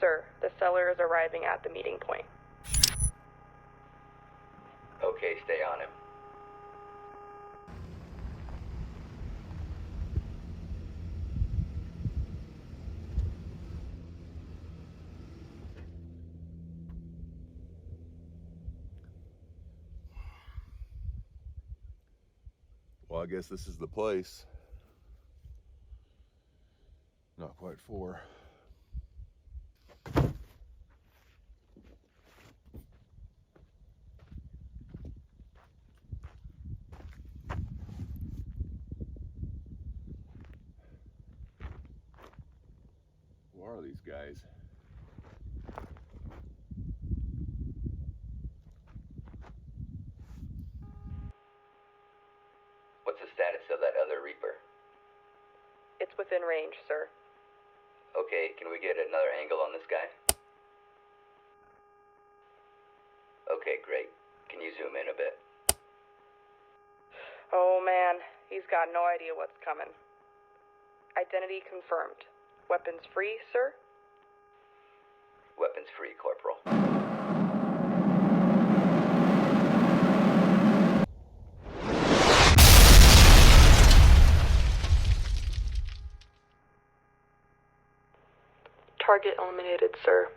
Sir, the seller is arriving at the meeting point. Okay, stay on him. Well, I guess this is the place. Not quite 4. Who are these guys? What's the status of that other Reaper? It's within range, sir. Okay, can we get another angle on this guy? Okay, great. Can you zoom in a bit? Oh man, he's got no idea what's coming. Identity confirmed. Weapons free, sir? Weapons free, Corporal. Target eliminated, sir.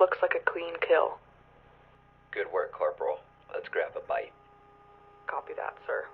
Looks like a clean kill. Good work, Corporal. Let's grab a bite. Copy that, sir.